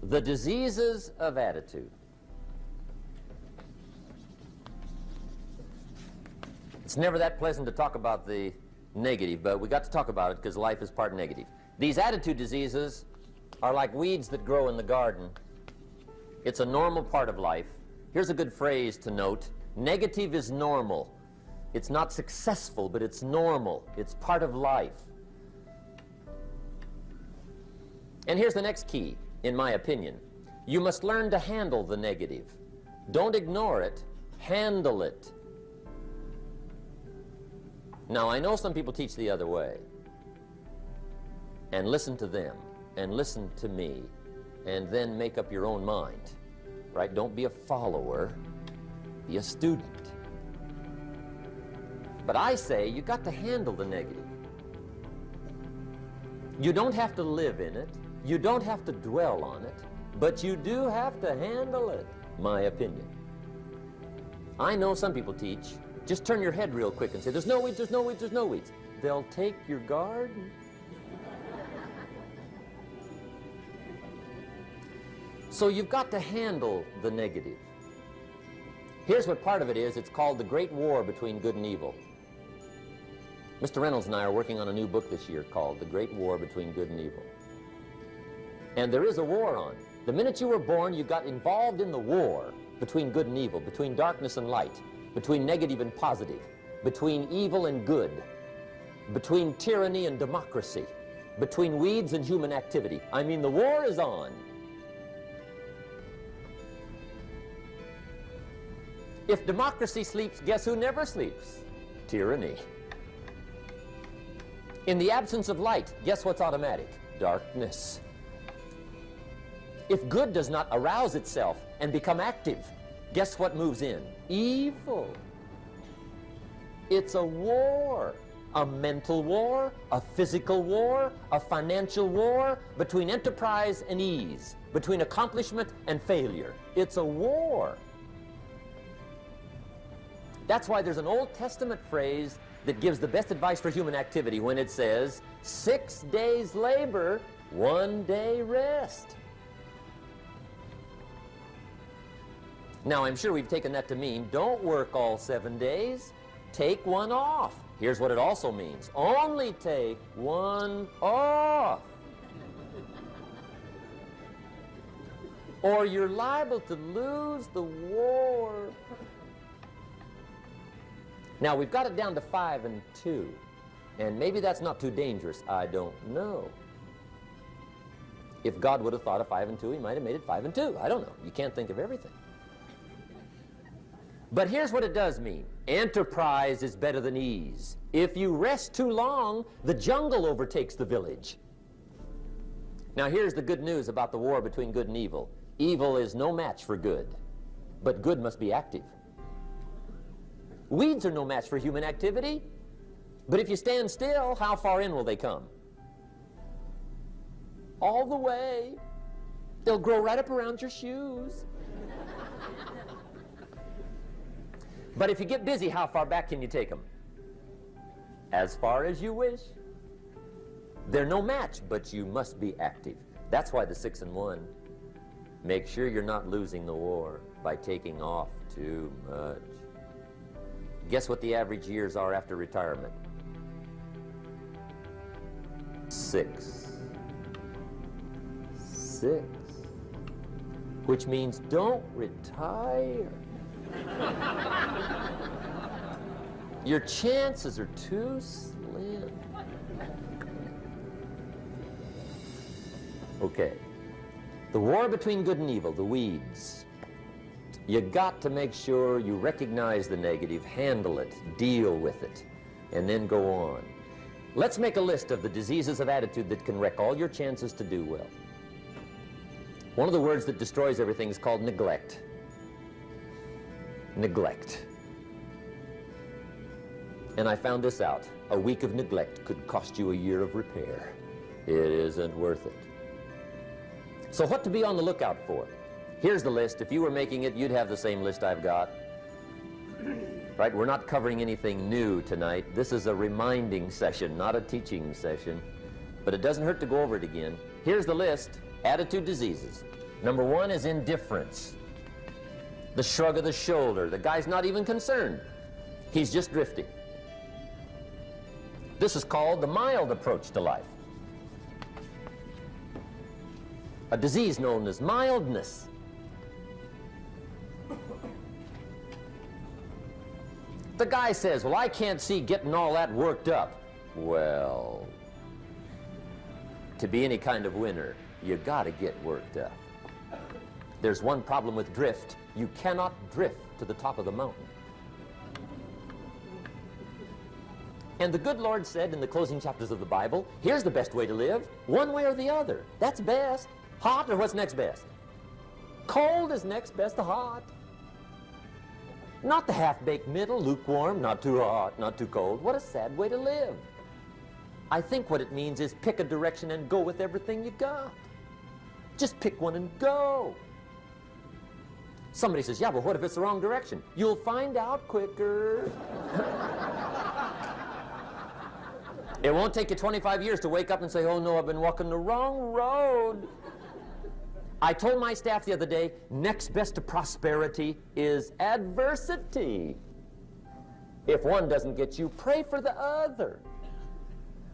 The diseases of attitude. It's never that pleasant to talk about the negative, but we got to talk about it because life is part negative. These attitude diseases are like weeds that grow in the garden. It's a normal part of life. Here's a good phrase to note. Negative is normal. It's not successful, but it's normal. It's part of life. And here's the next key, in my opinion. You must learn to handle the negative. Don't ignore it. Handle it. Now, I know some people teach the other way. And listen to them, and listen to me, and then make up your own mind. Right? Don't be a follower. Be a student. But I say you got to handle the negative. You don't have to live in it. You don't have to dwell on it. But you do have to handle it, my opinion. I know some people teach, just turn your head real quick and say, there's no weeds, there's no weeds, there's no weeds. They'll take your garden. So you've got to handle the negative. Here's what part of it is. It's called the Great War Between Good and Evil. Mr. Reynolds and I are working on a new book this year called The Great War Between Good and Evil. And there is a war on. The minute you were born, you got involved in the war between good and evil, between darkness and light, between negative and positive, between evil and good, between tyranny and democracy, between weeds and human activity. I mean, the war is on. If democracy sleeps, guess who never sleeps? Tyranny. In the absence of light, guess what's automatic? Darkness. If good does not arouse itself and become active, guess what moves in? Evil. It's a war. A mental war, a physical war, a financial war, between enterprise and ease, between accomplishment and failure. It's a war. That's why there's an Old Testament phrase that gives the best advice for human activity when it says, 6 days labor, 1 day rest. Now, I'm sure we've taken that to mean, don't work all 7 days, take one off. Here's what it also means, only take one off. Or you're liable to lose the war. Now, we've got it down to 5 and 2, and maybe that's not too dangerous. I don't know. If God would have thought of 5 and 2, he might have made it 5 and 2. I don't know. You can't think of everything. But here's what it does mean. Enterprise is better than ease. If you rest too long, the jungle overtakes the village. Now, here's the good news about the war between good and evil. Evil is no match for good, but good must be active. Weeds are no match for human activity, but if you stand still, how far in will they come? All the way. They'll grow right up around your shoes. But if you get busy, how far back can you take them? As far as you wish. They're no match, but you must be active. That's why the 6 and 1. Make sure you're not losing the war by taking off too much. Guess what the average years are after retirement? 6. 6. Which means don't retire. Your chances are too slim. Okay. The war between good and evil, the weeds. You got to make sure you recognize the negative, handle it, deal with it, and then go on. Let's make a list of the diseases of attitude that can wreck all your chances to do well. One of the words that destroys everything is called neglect. Neglect. And I found this out. A week of neglect could cost you a year of repair. It isn't worth it. So what to be on the lookout for? Here's the list. If you were making it, you'd have the same list I've got. Right? We're not covering anything new tonight. This is a reminding session, not a teaching session. But it doesn't hurt to go over it again. Here's the list. Attitude diseases. Number one is indifference. The shrug of the shoulder. The guy's not even concerned. He's just drifting. This is called the mild approach to life. A disease known as mildness. The guy says, well, I can't see getting all that worked up. Well, to be any kind of winner, you gotta get worked up. There's one problem with drift. You cannot drift to the top of the mountain. And the good Lord said in the closing chapters of the Bible, here's the best way to live, one way or the other. That's best. Hot or what's next best? Cold is next best to hot. Not the half-baked middle, lukewarm, not too hot, not too cold. What a sad way to live. I think what it means is pick a direction and go with everything you got. Just pick one and go. Somebody says, yeah, but what if it's the wrong direction? You'll find out quicker. It won't take you 25 years to wake up and say, oh no, I've been walking the wrong road. I told my staff the other day, next best to prosperity is adversity. If one doesn't get you, pray for the other.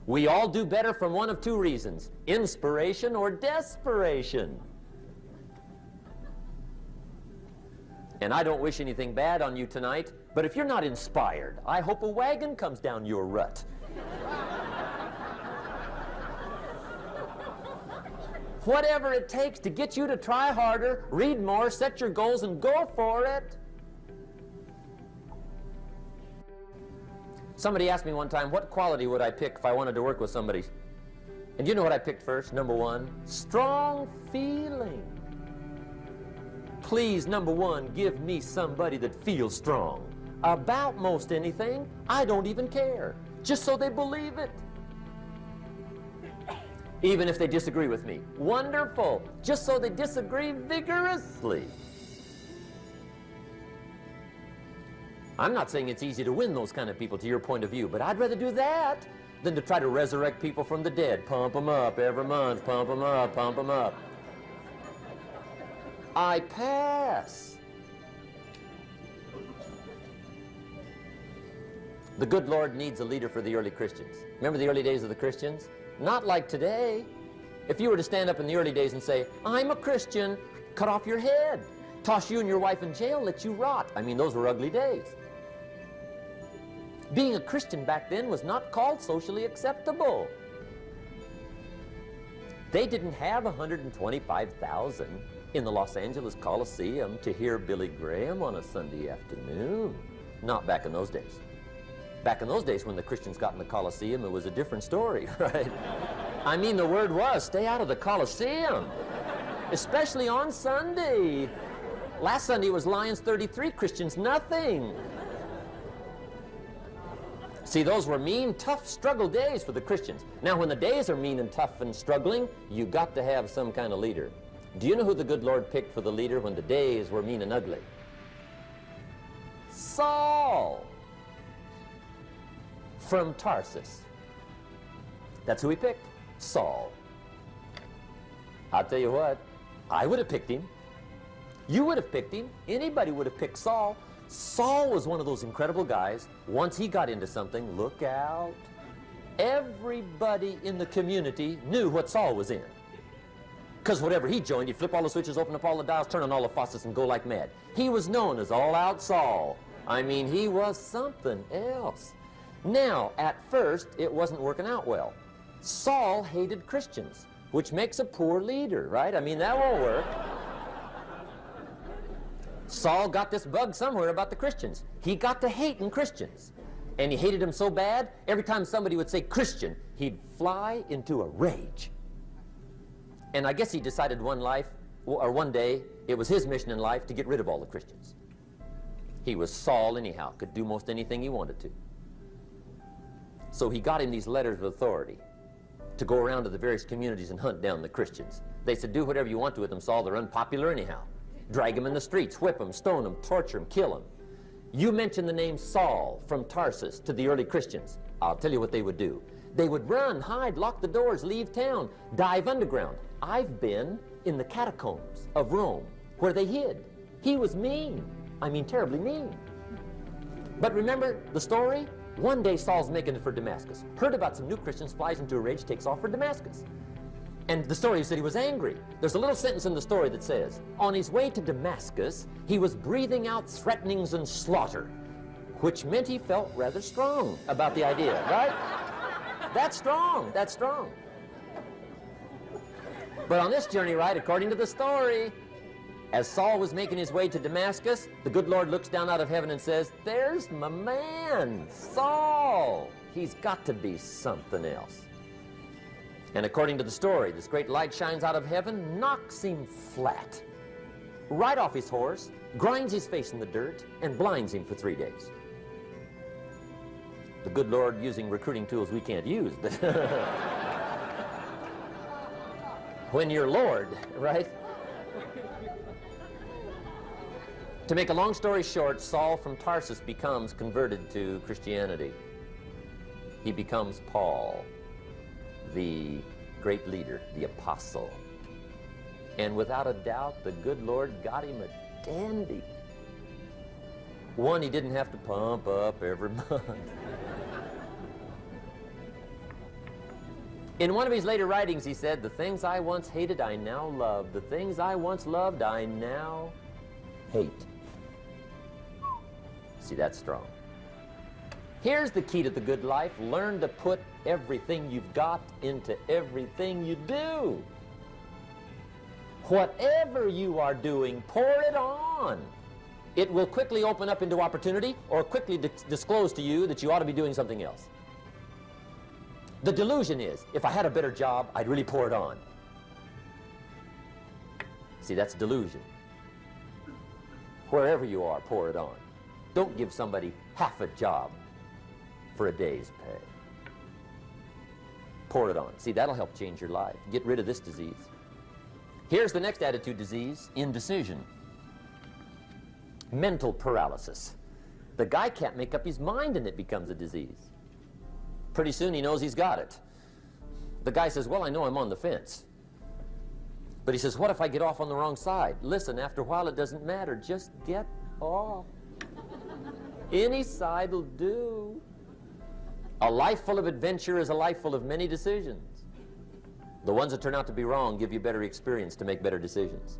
We all do better from one of two reasons, inspiration or desperation. And I don't wish anything bad on you tonight, but if you're not inspired, I hope a wagon comes down your rut. Whatever it takes to get you to try harder, read more, set your goals, and go for it. Somebody asked me one time, what quality would I pick if I wanted to work with somebody? And you know what I picked first? Number one, strong feeling. Please, number one, give me somebody that feels strong. About most anything, I don't even care. Just so they believe it. Even if they disagree with me. Wonderful. Just so they disagree vigorously. I'm not saying it's easy to win those kind of people to your point of view, but I'd rather do that than to try to resurrect people from the dead. Pump them up every month, pump them up, pump them up. I pass. The good Lord needs a leader for the early Christians. Remember the early days of the Christians? Not like today. If you were to stand up in the early days and say, I'm a Christian, cut off your head, toss you and your wife in jail, let you rot. I mean, those were ugly days. Being a Christian back then was not called socially acceptable. They didn't have 125,000 in the Los Angeles Coliseum to hear Billy Graham on a Sunday afternoon. Not back in those days. Back in those days when the Christians got in the Coliseum, it was a different story, right? I mean, the word was, stay out of the Coliseum, especially on Sunday. Last Sunday was Lions 33, Christians nothing. See, those were mean, tough struggle days for the Christians. Now, when the days are mean and tough and struggling, you got to have some kind of leader. Do you know who the good Lord picked for the leader when the days were mean and ugly? Saul from Tarsus. That's who he picked, Saul. I'll tell you what, I would have picked him. You would have picked him. Anybody would have picked Saul. Saul was one of those incredible guys. Once he got into something, look out. Everybody in the community knew what Saul was in. Because whatever he joined, he'd flip all the switches, open up all the dials, turn on all the faucets, and go like mad. He was known as All-Out Saul. I mean, he was something else. Now, at first, it wasn't working out well. Saul hated Christians, which makes a poor leader, right? I mean, that won't work. Saul got this bug somewhere about the Christians. He got to hating Christians. And he hated them so bad, every time somebody would say Christian, he'd fly into a rage. And I guess he decided one day, it was his mission in life to get rid of all the Christians. He was Saul anyhow, could do most anything he wanted to. So he got him these letters of authority to go around to the various communities and hunt down the Christians. They said, do whatever you want to with them, Saul, they're unpopular anyhow. Drag them in the streets, whip them, stone them, torture them, kill them. You mention the name Saul from Tarsus to the early Christians, I'll tell you what they would do. They would run, hide, lock the doors, leave town, dive underground. I've been in the catacombs of Rome where they hid. He was mean. I mean, terribly mean. But remember the story? One day Saul's making it for Damascus. Heard about some new Christians, flies into a rage, takes off for Damascus. And the story said he was angry. There's a little sentence in the story that says, on his way to Damascus, he was breathing out threatenings and slaughter, which meant he felt rather strong about the idea, right? That's strong. That's strong. But on this journey, right, according to the story, as Saul was making his way to Damascus, the good Lord looks down out of heaven and says, there's my man, Saul. He's got to be something else. And according to the story, this great light shines out of heaven, knocks him flat, right off his horse, grinds his face in the dirt, and blinds him for 3 days. The good Lord using recruiting tools we can't use, but when you're Lord, right? To make a long story short, Saul from Tarsus becomes converted to Christianity. He becomes Paul, the great leader, the apostle. And without a doubt, the good Lord got him a dandy. One he didn't have to pump up every month. In one of his later writings, he said, the things I once hated, I now love. The things I once loved, I now hate. See, that's strong. Here's the key to the good life. Learn to put everything you've got into everything you do. Whatever you are doing, pour it on. It will quickly open up into opportunity or quickly disclose to you that you ought to be doing something else. The delusion is, if I had a better job, I'd really pour it on. See, that's delusion. Wherever you are, pour it on. Don't give somebody half a job for a day's pay. Pour it on. See, that'll help change your life. Get rid of this disease. Here's the next attitude disease, indecision. Mental paralysis. The guy can't make up his mind and it becomes a disease. Pretty soon he knows he's got it. The guy says, well, I know I'm on the fence. But he says, what if I get off on the wrong side? Listen, after a while it doesn't matter. Just get off. Any side will do. A life full of adventure is a life full of many decisions. The ones that turn out to be wrong give you better experience to make better decisions.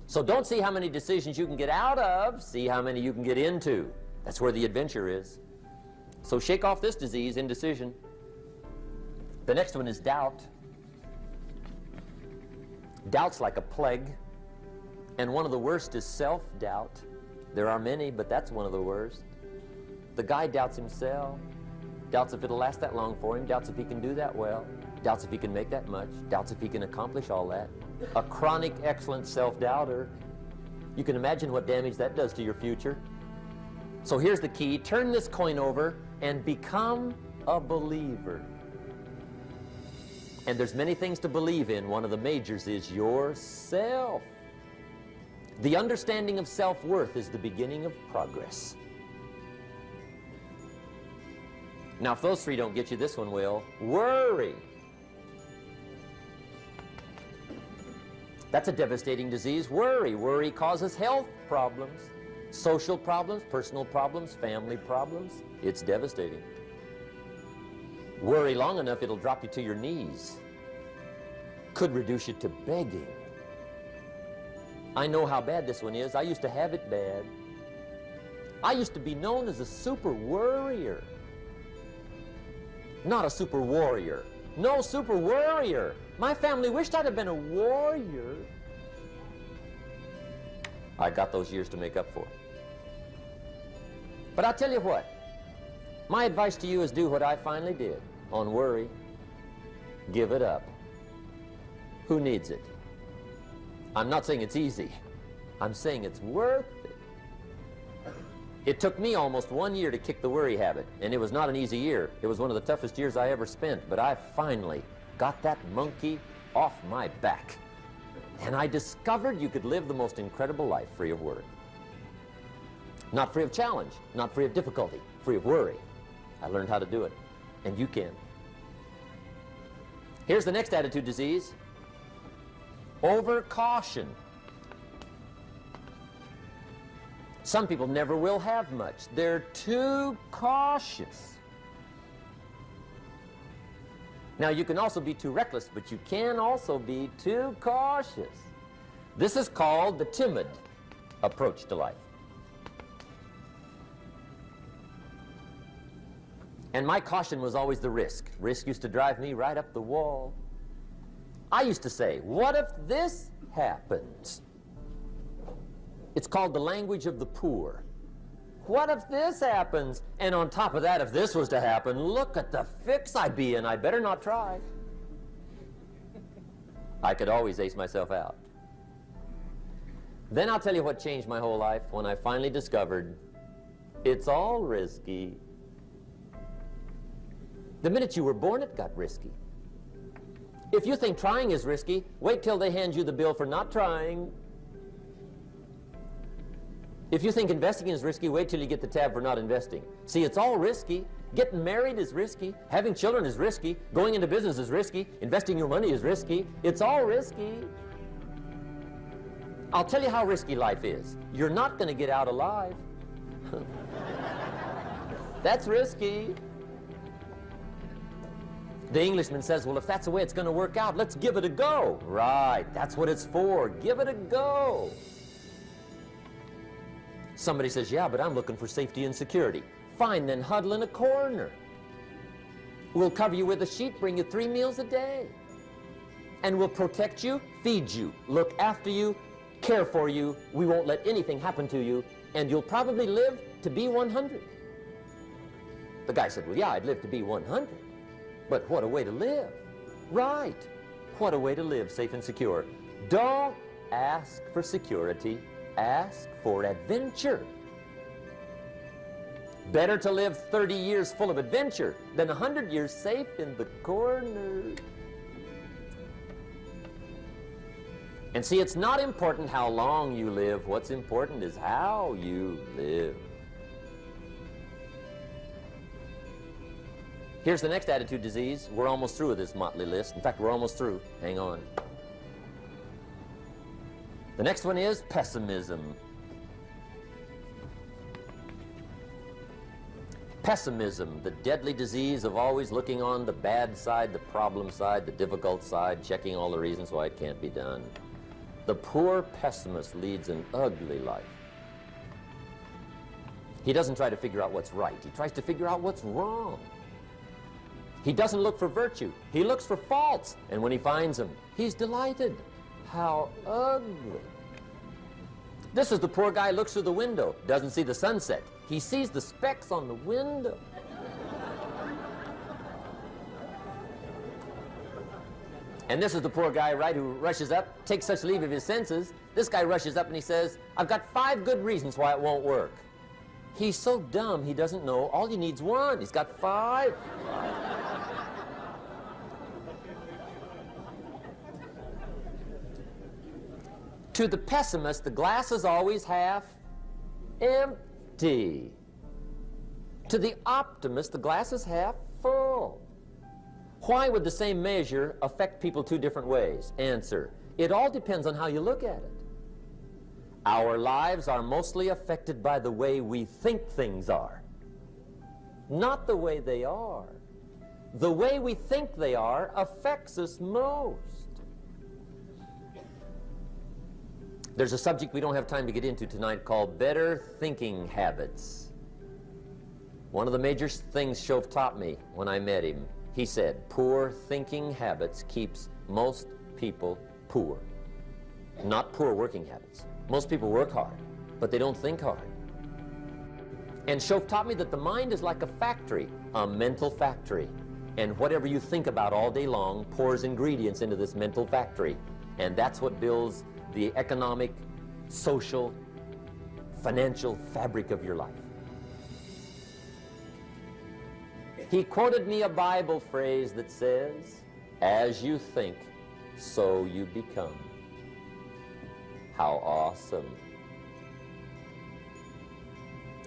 So don't see how many decisions you can get out of, see how many you can get into. That's where the adventure is. So shake off this disease, indecision. The next one is doubt. Doubt's like a plague, and one of the worst is self-doubt. There are many, but that's one of the worst. The guy doubts himself, doubts if it'll last that long for him, doubts if he can do that well, doubts if he can make that much, doubts if he can accomplish all that. A chronic, excellent self-doubter. You can imagine what damage that does to your future. So here's the key. Turn this coin over and become a believer. And there's many things to believe in. One of the majors is yourself. The understanding of self-worth is the beginning of progress. Now, if those three don't get you, this one will. Worry. That's a devastating disease. Worry. Worry causes health problems, social problems, personal problems, family problems. It's devastating. Worry long enough, it'll drop you to your knees. Could reduce you to begging. I know how bad this one is. I used to have it bad. I used to be known as a super worrier. Not a super warrior. No, super worrier. My family wished I'd have been a warrior. I got those years to make up for. But I'll tell you what. My advice to you is do what I finally did on worry. Give it up. Who needs it? I'm not saying it's easy. I'm saying it's worth it. It took me almost 1 year to kick the worry habit, and it was not an easy year. It was one of the toughest years I ever spent, but I finally got that monkey off my back. And I discovered you could live the most incredible life free of worry. Not free of challenge, not free of difficulty, free of worry. I learned how to do it, and you can. Here's the next attitude disease. Over caution. Some people never will have much. They're too cautious. Now, you can also be too reckless, but you can also be too cautious. This is called the timid approach to life. And my caution was always the risk. Risk used to drive me right up the wall. I used to say, what if this happens? It's called the language of the poor. What if this happens? And on top of that, if this was to happen, look at the fix I'd be in. I'd better not try. I could always ace myself out. Then I'll tell you what changed my whole life when I finally discovered it's all risky. The minute you were born, it got risky. If you think trying is risky, wait till they hand you the bill for not trying. If you think investing is risky, wait till you get the tab for not investing. See, it's all risky. Getting married is risky. Having children is risky. Going into business is risky. Investing your money is risky. It's all risky. I'll tell you how risky life is. You're not going to get out alive. That's risky. The Englishman says, well, if that's the way it's going to work out, let's give it a go. Right, that's what it's for. Give it a go. Somebody says, yeah, but I'm looking for safety and security. Fine, then huddle in a corner. We'll cover you with a sheet, bring you 3 meals a day. And we'll protect you, feed you, look after you, care for you. We won't let anything happen to you, and you'll probably live to be 100. The guy said, well, yeah, I'd live to be 100. But what a way to live. Right. What a way to live, safe and secure. Don't ask for security. Ask for adventure. Better to live 30 years full of adventure than 100 years safe in the corner. And see, it's not important how long you live. What's important is how you live. Here's the next attitude disease. We're almost through with this motley list. In fact, we're almost through. Hang on. The next one is pessimism. Pessimism, the deadly disease of always looking on the bad side, the problem side, the difficult side, checking all the reasons why it can't be done. The poor pessimist leads an ugly life. He doesn't try to figure out what's right. He tries to figure out what's wrong. He doesn't look for virtue. He looks for faults. And when he finds them, he's delighted. How ugly. This is the poor guy who looks through the window, doesn't see the sunset. He sees the specks on the window. And this is the poor guy, right, who rushes up, takes such leave of his senses. This guy rushes up and he says, I've got 5 good reasons why it won't work. He's so dumb he doesn't know all he needs 1. He's got 5. To the pessimist, the glass is always half empty. To the optimist, the glass is half full. Why would the same measure affect people 2 different ways? Answer, it all depends on how you look at it. Our lives are mostly affected by the way we think things are, not the way they are. The way we think they are affects us most. There's a subject we don't have time to get into tonight called better thinking habits. One of the major things Shove taught me when I met him, he said, poor thinking habits keeps most people poor. Not poor working habits. Most people work hard, but they don't think hard. And Shove taught me that the mind is like a factory, a mental factory. And whatever you think about all day long pours ingredients into this mental factory. And that's what builds the economic, social, financial fabric of your life. He quoted me a Bible phrase that says, as you think, so you become. How awesome.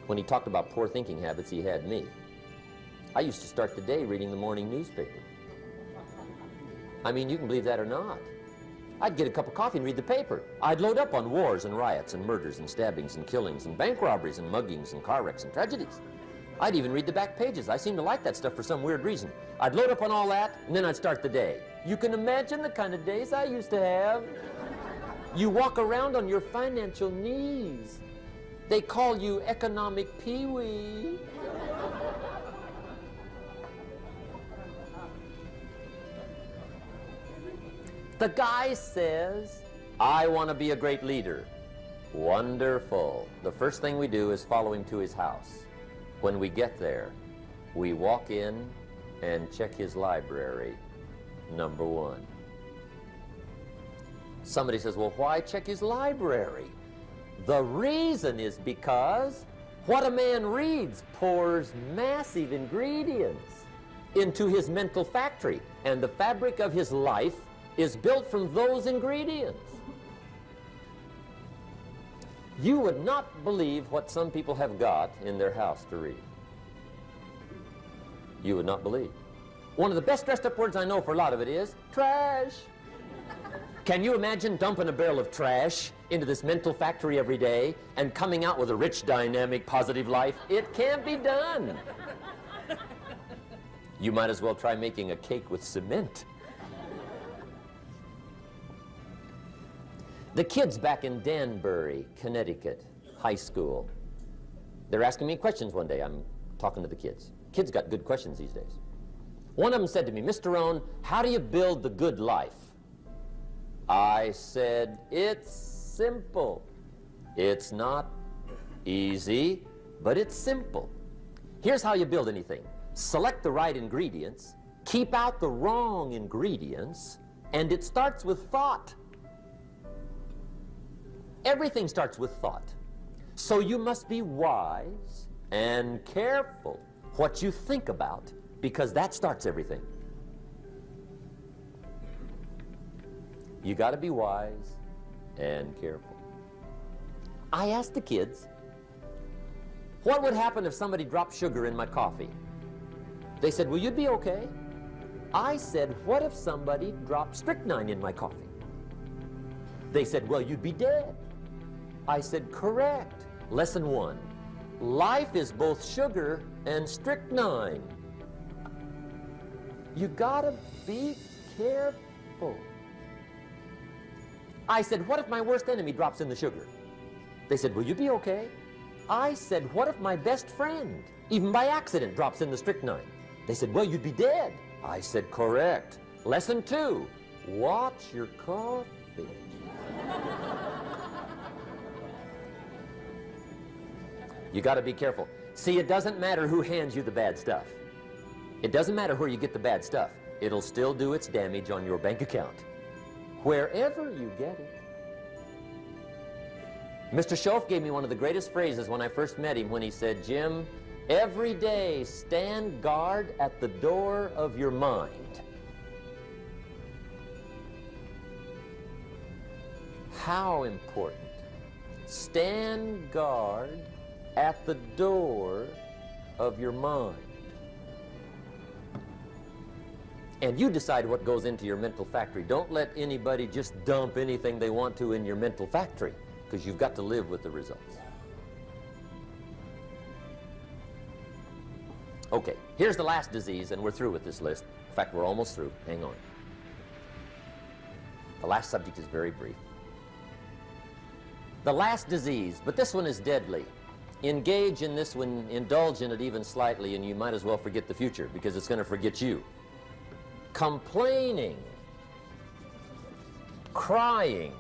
When he talked about poor thinking habits, he had me. I used to start the day reading the morning newspaper. I mean, you can believe that or not. I'd get a cup of coffee and read the paper. I'd load up on wars and riots and murders and stabbings and killings and bank robberies and muggings and car wrecks and tragedies. I'd even read the back pages. I seem to like that stuff for some weird reason. I'd load up on all that, and then I'd start the day. You can imagine the kind of days I used to have. You walk around on your financial knees. They call you economic peewee. The guy says, I want to be a great leader. Wonderful. The first thing we do is follow him to his house. When we get there, we walk in and check his library, number one. Somebody says, well, why check his library? The reason is because what a man reads pours massive ingredients into his mental factory, and the fabric of his life is built from those ingredients. You would not believe what some people have got in their house to read. You would not believe. One of the best dressed up words I know for a lot of it is trash. Can you imagine dumping a barrel of trash into this mental factory every day and coming out with a rich, dynamic, positive life? It can't be done. You might as well try making a cake with cement. The kids back in Danbury, Connecticut, high school, they're asking me questions one day. I'm talking to the kids. Kids got good questions these days. One of them said to me, Mr. Rohn, how do you build the good life? I said, it's simple. It's not easy, but it's simple. Here's how you build anything. Select the right ingredients, keep out the wrong ingredients, and it starts with thought. Everything starts with thought. So you must be wise and careful what you think about, because that starts everything. You got to be wise and careful. I asked the kids, what would happen if somebody dropped sugar in my coffee? They said, well, you'd be okay. I said, what if somebody dropped strychnine in my coffee? They said, well, you'd be dead. I said, correct. Lesson one, life is both sugar and strychnine. You gotta be careful. I said, what if my worst enemy drops in the sugar? They said, will you be okay? I said, what if my best friend, even by accident, drops in the strychnine? They said, well, you'd be dead. I said, correct. Lesson two, watch your coffee. You got to be careful. See, it doesn't matter who hands you the bad stuff. It doesn't matter where you get the bad stuff. It'll still do its damage on your bank account, wherever you get it. Mr. Schoaf gave me one of the greatest phrases when I first met him when he said, Jim, every day stand guard at the door of your mind. How important. Stand guard at the door of your mind. And you decide what goes into your mental factory. Don't let anybody just dump anything they want to in your mental factory, because you've got to live with the results. Okay, here's the last disease, and we're through with this list. In fact, we're almost through. Hang on. The last subject is very brief. The last disease, but this one is deadly. Engage in this one, indulge in it even slightly, and you might as well forget the future, because it's going to forget you. Complaining, crying,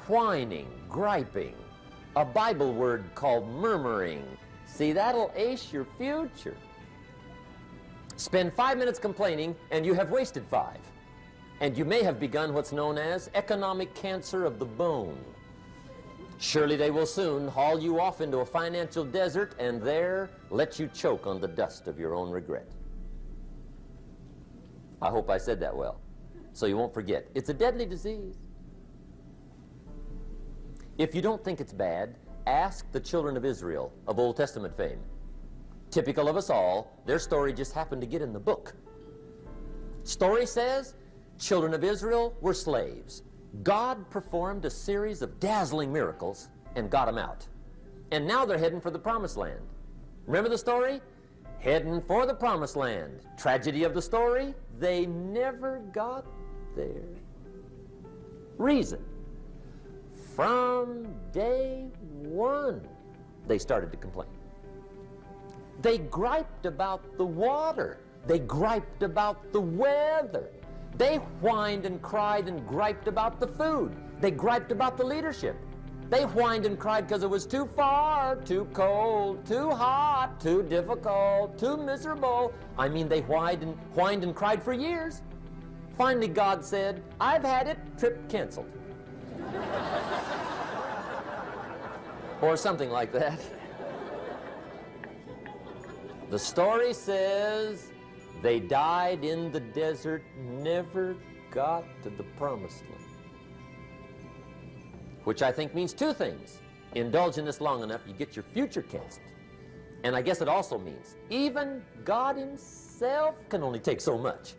whining, griping, a Bible word called murmuring. See, that'll ace your future. Spend 5 minutes complaining, and you have wasted 5. And you may have begun what's known as economic cancer of the bone. Surely they will soon haul you off into a financial desert and there let you choke on the dust of your own regret. I hope I said that well, so you won't forget. It's a deadly disease. If you don't think it's bad, ask the children of Israel of Old Testament fame. Typical of us all, their story just happened to get in the book. Story says, children of Israel were slaves. God performed a series of dazzling miracles and got them out. And now they're heading for the promised land. Remember the story? Heading for the promised land. Tragedy of the story, they never got there. Reason: from day one, they started to complain. They griped about the water. They griped about the weather. They whined and cried and griped about the food. They griped about the leadership. They whined and cried because it was too far, too cold, too hot, too difficult, too miserable. I mean, they whined and cried for years. Finally, God said, "I've had it, trip canceled." Or something like that. The story says they died in the desert, never got to the promised land. Which I think means two things. Indulge in this long enough, you get your future cast. And I guess it also means even God himself can only take so much.